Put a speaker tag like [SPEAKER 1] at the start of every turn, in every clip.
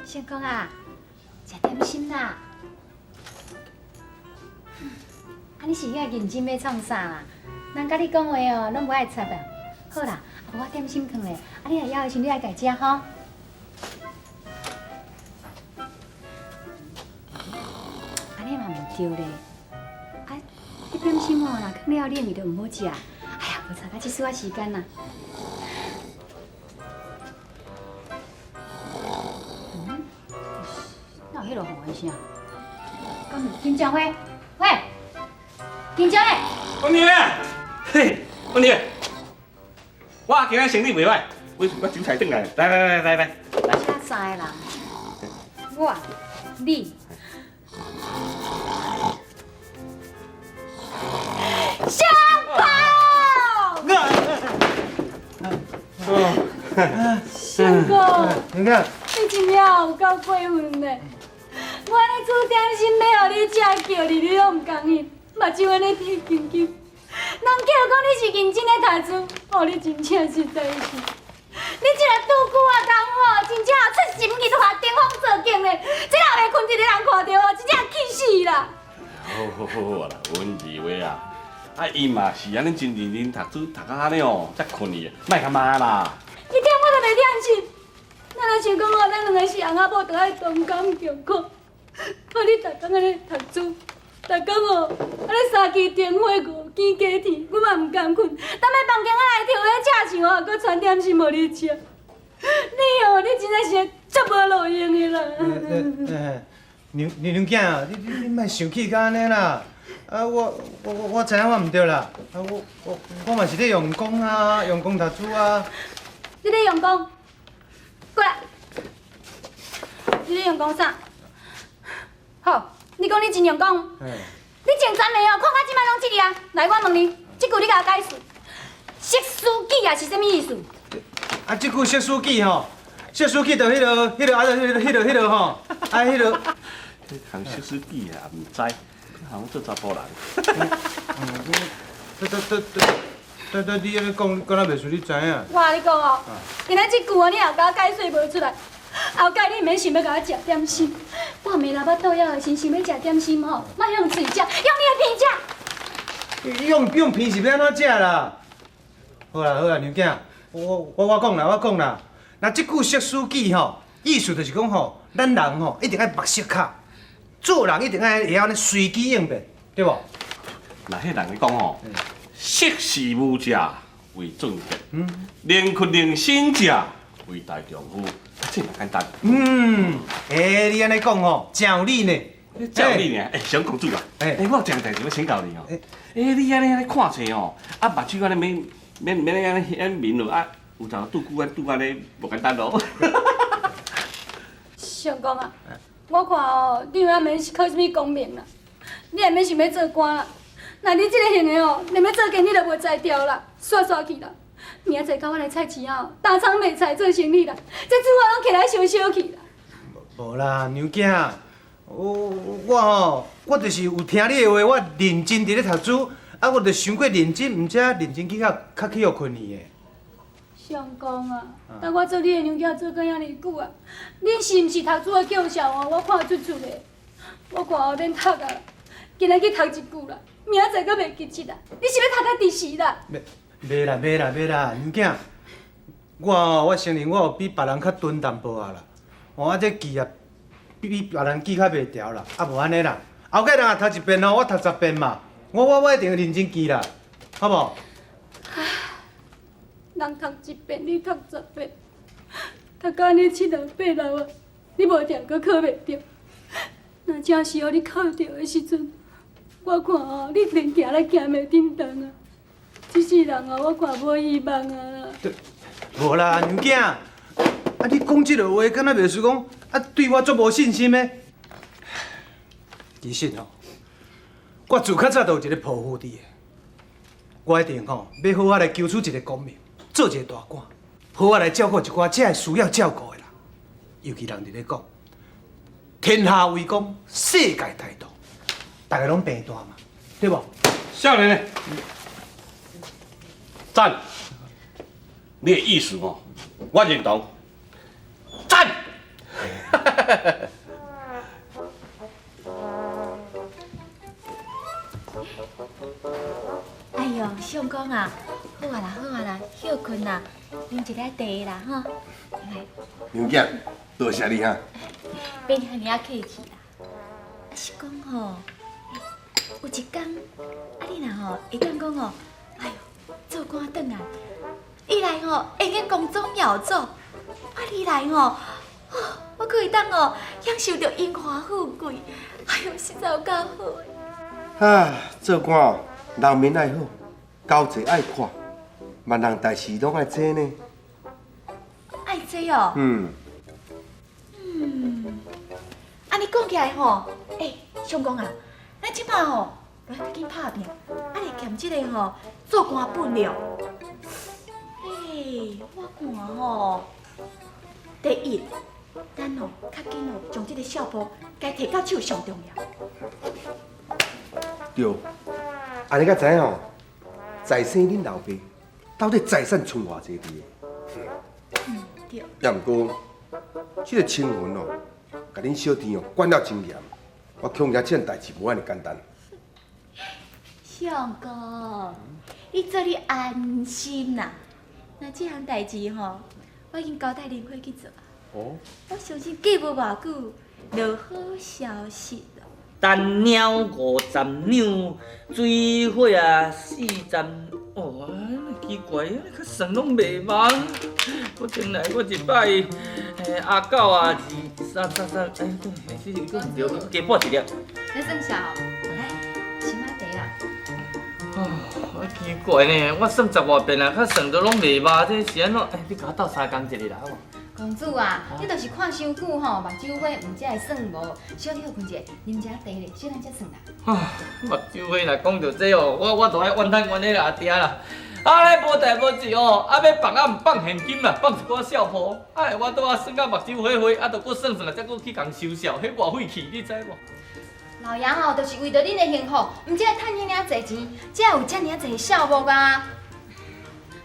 [SPEAKER 1] 相公啊，食点心啦。啊，你是遐认真要创啥啦？人甲你讲话哦，拢无爱插啊。好啦，我点心放咧，啊，你若枵的时，你来家食吼。安尼嘛唔对咧，啊，你点心哦，若放了，你的味就唔好食。哎呀，无差到这丝仔时间啦。哪有迄落红的声？讲金江辉，喂，金江诶！
[SPEAKER 2] 王爷，嘿，王爷，我今日生意袂歹，我酒菜转来，来。
[SPEAKER 1] 车三个人，我、你、小宝。相公，
[SPEAKER 3] 你看，
[SPEAKER 1] 你真正有够过分嘞！我安尼煮点心要互你食，叫你拢唔甘意，目睭安尼滴金金。人叫讲你是认真咧读书，哦，你真正实在是。你这个拄久啊讲吼，真正出心去就学顶风做景嘞，这若袂困一个人看到哦，真正气死啦！
[SPEAKER 2] 好啦，阮二话啊，啊伊嘛是安尼真认真读书，读到安尼哦，才困去，莫甲骂啦。
[SPEAKER 1] 一点我都袂点心，咱若想讲哦，咱两个是翁仔某，着爱同甘共苦。啊，你逐工安尼读书，逐工哦，安尼三更灯火五更鸡啼，我嘛唔甘困。踮咧房间仔内跳迄正想哦，搁传点心互你食。你哦，你真正是足无路用的啦。
[SPEAKER 3] 娘囝啊，你莫生气甲安尼啦。啊，我知影我唔对啦。啊，我嘛是咧用功啊，用功读书啊。
[SPEAKER 1] 你咧用功？过来。你咧用功啥？好，你讲你真用功。你前3暝哦，看到即摆拢这里啊。来，我问你，这句你甲我解释。识书记啊是啥物意思？
[SPEAKER 3] 啊，即句识书记吼，识书记就迄落吼，啊，迄落。
[SPEAKER 2] 迄项识书记啊，唔知，好像做查甫人。
[SPEAKER 3] 你安尼讲哪袂输你知影？
[SPEAKER 1] 我甲你讲哦，今仔这句哦，你也甲我解释无出来。后盖你免想要甲我食点心，我暝若巴肚枵的时，想要食点心吼，莫用嘴食，用你的鼻食。
[SPEAKER 3] 用鼻是要安怎食啦？好啦，娘囝，我讲啦，那即句识书记吼，意思就是讲吼，咱人吼一定爱目色卡，做人一定爱会晓呢随机应变，对无？
[SPEAKER 2] 那迄人咧讲吼，识时务者为俊杰，宁缺宁心者为大丈夫，这么简单。
[SPEAKER 3] 你安尼讲吼，真有理呢。
[SPEAKER 2] 照你呢，小公主啊，我有一件代志要请教你哦。你安尼看册哦，啊目睭安尼免安尼面咯，啊有阵拄安尼无简单咯。
[SPEAKER 1] 相公啊，我看哦，你也免是靠什么功名啦，你也免想要做官啦。那你这个型的哦，连要做经理都袂才调啦，煞去啦。明仔载甲我来菜市啊，打厂卖菜做生意啦，这厝我拢起来烧去啦。
[SPEAKER 3] 无啦，娘囝。我就是有听你的话，我认真伫咧读书，啊，我就伤过认真，毋则认真去较去互困去的。
[SPEAKER 1] 相公啊，等我做你的娘囝做到遐尼久啊，恁是毋是读书的教授啊？我看出的。我看后免读啊，今仔去读一句啦，明仔载阁袂记一啦。你是要读到第时啦？
[SPEAKER 3] 袂啦，娘囝，我承认我有比别人较钝淡薄啊啦。我这记啊。比别人记较袂牢啦，啊无安尼啦，后盖人也读一遍哦，我读10遍嘛，我一定会认真记啦，好无？
[SPEAKER 1] 人读1遍，你读10遍，读到安尼7老8老啊，你无定阁考袂着。若真是互你考着的时阵，我看哦，你连行来行袂振动啊。这世人哦，我看无希望啊。
[SPEAKER 3] 无啦，娘囝，啊你讲这落话，敢若袂是讲？啊，对我足无信心的。其实吼，我自较早就有一个抱负伫的，我一定吼要好好来求取一个功名，做一个大官，好好来照顾一寡这需要照顾的人。尤其人伫咧讲，天下为公，世界大同，大家拢平大嘛，对无？
[SPEAKER 2] 少年呢？赞，你的意思哦，我认同。赞。
[SPEAKER 1] 哎呦，相公啊，好啊啦，好啊啦，休困啦，啉一个茶啦，吼。来，
[SPEAKER 4] 娘囝，多谢你哈。
[SPEAKER 1] 别遐尔客气啦。是讲吼，有一天，你若吼会当讲吼，哎呦，做官转来，伊来吼会见公宗耀祖，你来吼，我可以当吼享受着荣华富贵，哎呦，实在有够好的。
[SPEAKER 4] 啊，做官哦，人民爱好，交际爱看，万人代志拢爱做呢。
[SPEAKER 1] 爱这哦。你讲起来吼，相公啊，咱即摆吼，来赶紧拍拼，你欠即个吼做官本了。我看吼，第一，咱吼较紧哦，将即个小宝该摕到手上重要。
[SPEAKER 4] 对，安尼才知影吼，在生恁老爸到底财产剩偌济伫个？
[SPEAKER 1] 对。
[SPEAKER 4] 也毋过，即个青云哦，甲恁小弟哦管了真严，我恐惊即件代志无安尼简单。
[SPEAKER 1] 相公，你做你安心啦。那这项代志吼，我已经交代林辉去做。
[SPEAKER 4] 哦。
[SPEAKER 1] 我相信过无偌久，就好消息了。
[SPEAKER 5] 单鸟50两，水火啊40。哦，奇怪，较算拢袂茫。我前来我一摆，阿狗啊233，对，是你讲对，加补一粒。
[SPEAKER 1] 来算啥哦？来，先买茶啦。
[SPEAKER 5] 哦，奇怪呢，我算10外遍啊，较算都拢袂茫，这是安怎？你甲我斗3工一个啦，好无？
[SPEAKER 1] 公主啊，你著是看伤久吼，目睭花，毋才会算无。小你好困者，啉者茶咧，小咱才算啦。
[SPEAKER 5] 啊，目睭花若讲到这哦，我都爱怨叹怨迄阿爹啦。啊，无代无志哦，啊要放啊毋放现金啦，放一寡小铺。哎，我拄啊算到目睭花花，啊，著搁算算啊，才搁去共收销，迄偌费气，你知无？
[SPEAKER 1] 老爷吼，就是为着恁的幸福，毋才会趁遐尔济钱，才有遮尔济孝目啊。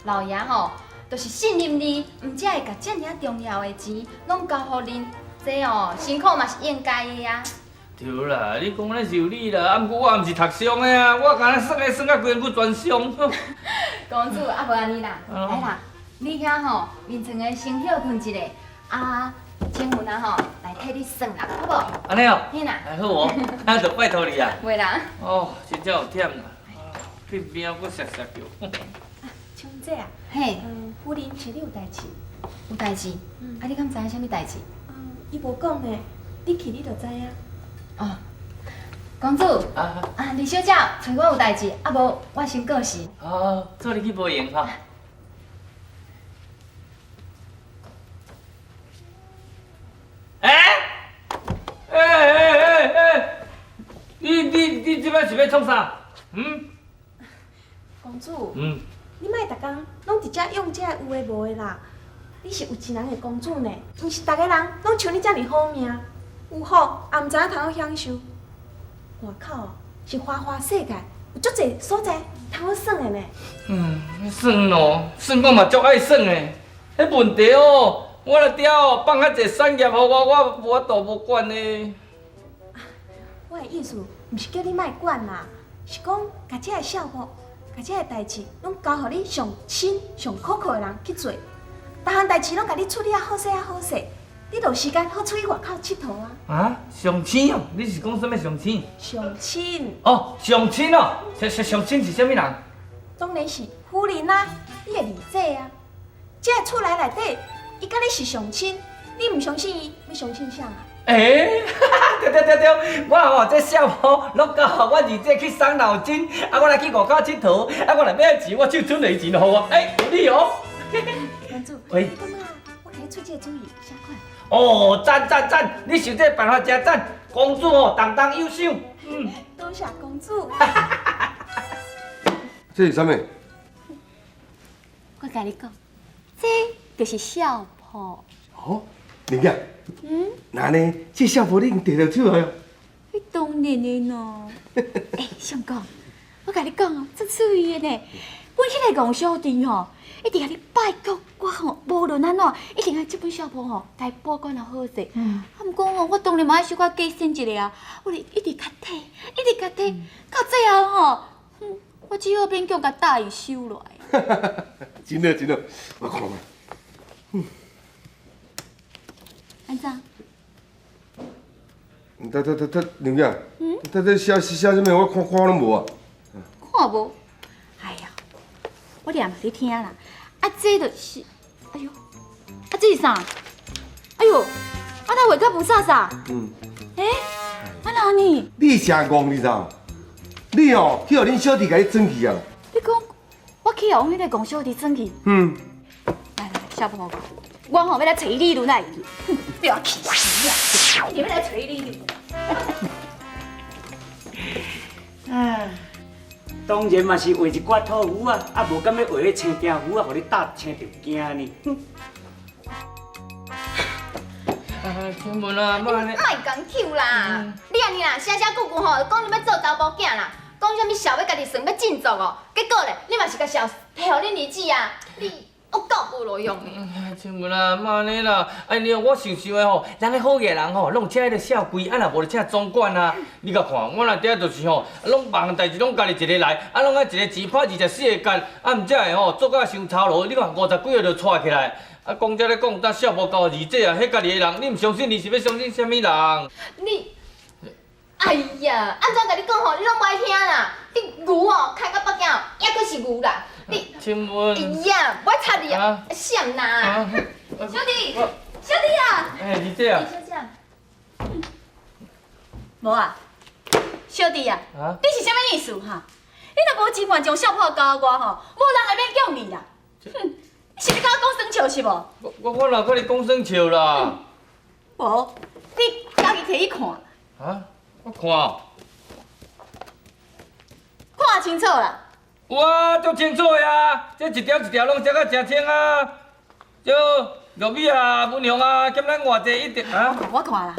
[SPEAKER 1] 老爷吼，就是信任你，毋才会甲遮尔重要的钱拢交互恁，这哦辛苦嘛是应该的呀。
[SPEAKER 5] 对啦，你讲安尼是有理啦，啊，毋过我毋是读商的啊，我敢若算个算啊，规身躯全商。
[SPEAKER 1] 公主啊，无安尼啦，来啦，你遐吼眠床的先休困一下，啊，青云啊吼来替你算啦，好无？
[SPEAKER 5] 安尼哦，
[SPEAKER 1] 嘿啦，
[SPEAKER 5] 还好哦，那就拜托你啊。
[SPEAKER 1] 袂啦。
[SPEAKER 5] 哦，真正有忝啦，去边啊，搁涩涩叫。
[SPEAKER 6] 像这啊，
[SPEAKER 1] 嘿，
[SPEAKER 6] 夫人找你有代志。
[SPEAKER 1] 有代志，啊，你敢知影啥物代志？
[SPEAKER 6] 伊无讲呢，你去你就知影。
[SPEAKER 1] 哦，公主，李小姐找我有代志，啊无我先过时。
[SPEAKER 5] 哦，做你去无闲哈。你即摆是要创啥？
[SPEAKER 6] 公主，
[SPEAKER 5] 你
[SPEAKER 6] 莫逐工拢直接用这有诶无诶啦。你是有钱人诶公主呢，毋是逐个人拢像你遮尔好命，有福也毋知影通好享受。外口是花花世界，有足侪所在通好耍诶呢。
[SPEAKER 5] 算咯，算我嘛足爱算诶。迄问题哦，我著嗲哦放较侪产业互我无法度无管呢。
[SPEAKER 6] 我诶意思毋是叫你莫管啦，是讲甲这个项目、甲这个代志拢交互你上亲、上可靠诶人去做。逐项代志拢甲你处理啊好势啊好势，你就有时间好出去外口佚佗啊。
[SPEAKER 5] 啊，相亲哦？你是讲啥物相亲？
[SPEAKER 6] 相亲
[SPEAKER 5] 哦，相亲哦，相亲是啥物人？
[SPEAKER 6] 当然是夫人啊，你的二姐啊。这个厝内底，伊甲你是相亲，你毋相信伊，要相信啥啊？
[SPEAKER 5] 对，我吼这小宝拢教我二姐去送脑筋，啊我来去外口佚佗，啊我来买钱，我手存的钱互我，有理哦。
[SPEAKER 6] 公主，
[SPEAKER 5] 喂
[SPEAKER 6] 你感觉我给你出这个主意啥款？
[SPEAKER 5] 哦，赞！你想这办法真赞，公主哦，当优秀。
[SPEAKER 6] 多谢公主。
[SPEAKER 4] 这是啥物？
[SPEAKER 1] 我甲你讲，这就是小婆。
[SPEAKER 4] 哦，娘囝。那呢？这小婆你已经摕到手了哟。
[SPEAKER 1] 你当然的喏。相公，我甲你讲哦，足趣的呢。我迄个戆小弟吼，一定甲你拜托我吼，无论安怎，一定爱这本小铺吼，该保管啊好势。啊，毋过吼，我当然嘛爱小可加省一下啊，我咧一直甲摕，一直甲摕，到最后吼，我只好勉强甲大伊收落来。
[SPEAKER 4] 真好真好，我看觅。
[SPEAKER 1] 安怎？
[SPEAKER 4] 娘仔，这写什么？我看拢无啊。
[SPEAKER 1] 看无？哎呀，我念嘛咧听啦。啊，这就是，哎呦，啊这是啥？哎呦，啊那画甲不飒飒。哎，啊哪呢？
[SPEAKER 4] 你诚戆，你知道？你哦，去互恁小弟甲你转去啊。
[SPEAKER 1] 你讲我去互迄个戆小弟转去？来，小婆婆，我吼要来找理论来，不要气死啊！你要来找理论。
[SPEAKER 7] 唉，当然嘛是画一寡土鱼啊，啊无敢要画咧青条鱼啊，互你搭青着惊呢。
[SPEAKER 5] 请问啊，莫安尼。
[SPEAKER 6] 莫讲抽啦！你安尼啦，声声句句吼，讲你要做查甫囝啦，讲啥物小要家己算要振作哦，结果咧，你嘛是甲小摕互恁儿子啊，你恶够无路用的。
[SPEAKER 5] 请问啊，莫安尼啦，安尼我想的吼，咱个好业人吼，拢请迄个少贵，啊若无就请总管啊。你甲看，我若底下就是吼，拢忙代志拢家己一个来，啊拢爱一个钱拍24个干，啊毋则会吼做甲伤操劳，你看50几个就带起来。啊，讲遮咧讲，当少无交二姐啊，迄家己的人，你毋相信，你是要相信啥物人？
[SPEAKER 6] 你，哎呀，安怎甲你讲吼，你拢无爱听啦。你牛哦，开到北京哦，抑阁是牛啦。你，
[SPEAKER 5] 请问？
[SPEAKER 6] 哎呀，我插你啊，闪啦！小弟，小弟啊！
[SPEAKER 5] 哎，二姐啊！
[SPEAKER 6] 小姐，
[SPEAKER 1] 无啊，小弟啊，你是啥物意思哈？你若无钱还将小铺交我吼，无人会免叫你啦。哼！你是要甲我讲生笑是无？
[SPEAKER 5] 我哪甲你讲生笑啦？
[SPEAKER 1] 无，你家己摕去看，
[SPEAKER 5] 啊？我看哦。
[SPEAKER 1] 看清楚啦。
[SPEAKER 5] 哇，足清楚的啊！这一条一条拢写甲真清啊！就玉米啊、文雄啊，兼咱偌济一定啊！
[SPEAKER 1] 我看啦。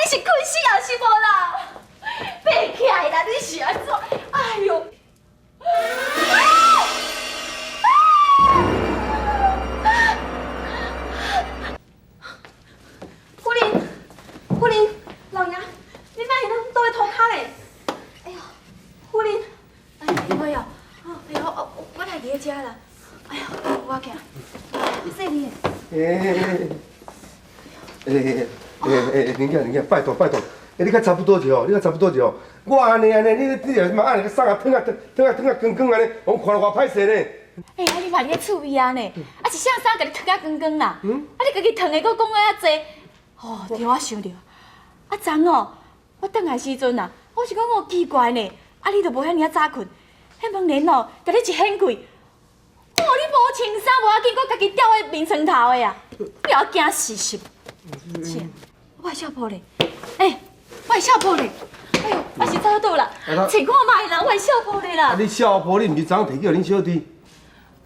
[SPEAKER 1] 你是困死也是无啦？爬起来啦！你是安怎？哎呦！
[SPEAKER 6] 夫人，老爷，你哪会拢倒咧涂骹咧？哎呦，夫人，
[SPEAKER 1] 哎呦，哎呦，我来伫遮啦。哎呦，我行，谢你。
[SPEAKER 4] 娘仔，拜托，你较差不多就好，我安尼，你若嘛安尼送啊，汤啊，光安尼，我看了偌歹势呢。
[SPEAKER 1] 哎呀，你嘛你趣味啊呢？啊是啥衫甲你烫啊光啦？啊你家己烫的，搁讲啊遮，哦，替我想着。啊昨哦，我转来时阵啊，我是讲哦奇怪呢，啊你都无遐尔早困，迄门帘哦，甲你一掀开，哦你无穿衫无要紧，搁家己吊喺面床头的啊，不要惊死是。切，我的小铺咧，我的小铺咧，哎呦，我是找到啦，找看卖啦，我的小铺咧啦。
[SPEAKER 4] 你小铺你毋是昨昏摕去互恁小弟？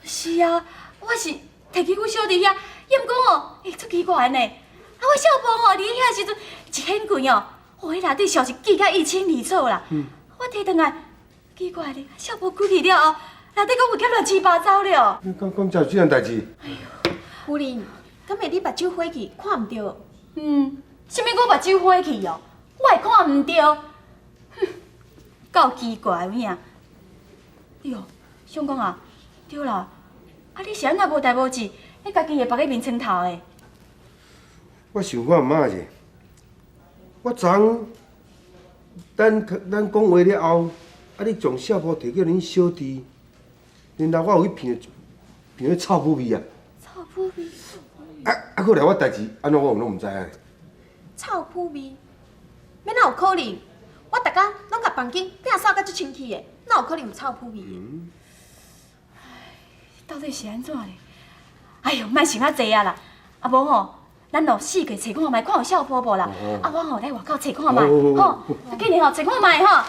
[SPEAKER 1] 是啊，我是摕摕去阮小弟遐，伊毋讲哦，出奇怪呢。啊，我小婆哦，伫遐时阵一显贵哦，迄内底上是记甲一清二楚啦。我摕转来，奇怪咧，小婆开去了后，内底讲有夹乱七八糟了。
[SPEAKER 4] 敢才有这样代志？
[SPEAKER 6] 夫人，敢会你目睭火去看唔到？
[SPEAKER 1] 啥物我目睭火去哦？我会看唔到。哼，够奇怪有影。哟，相公啊，对啦，啊你是安怎无代无志，你家己会绑个面床头的？
[SPEAKER 4] 我想看妈者，我昨咱讲话了后，啊你将小婆摕叫恁小弟，然后我有去闻迄臭扑味啊！
[SPEAKER 1] 臭扑味。
[SPEAKER 4] 搁来我代志，安怎我拢毋知影？
[SPEAKER 6] 臭扑味，要哪有可能？我逐工拢甲房间摒扫甲足清气的，哪有可能有臭扑味？
[SPEAKER 1] 到底是安怎咧？哎呦，莫想遐济啊啦！啊无吼，咱就四个找看觅，看有小婆无啦。啊我吼来外口找看觅，吼，紧嘞吼找看觅吼。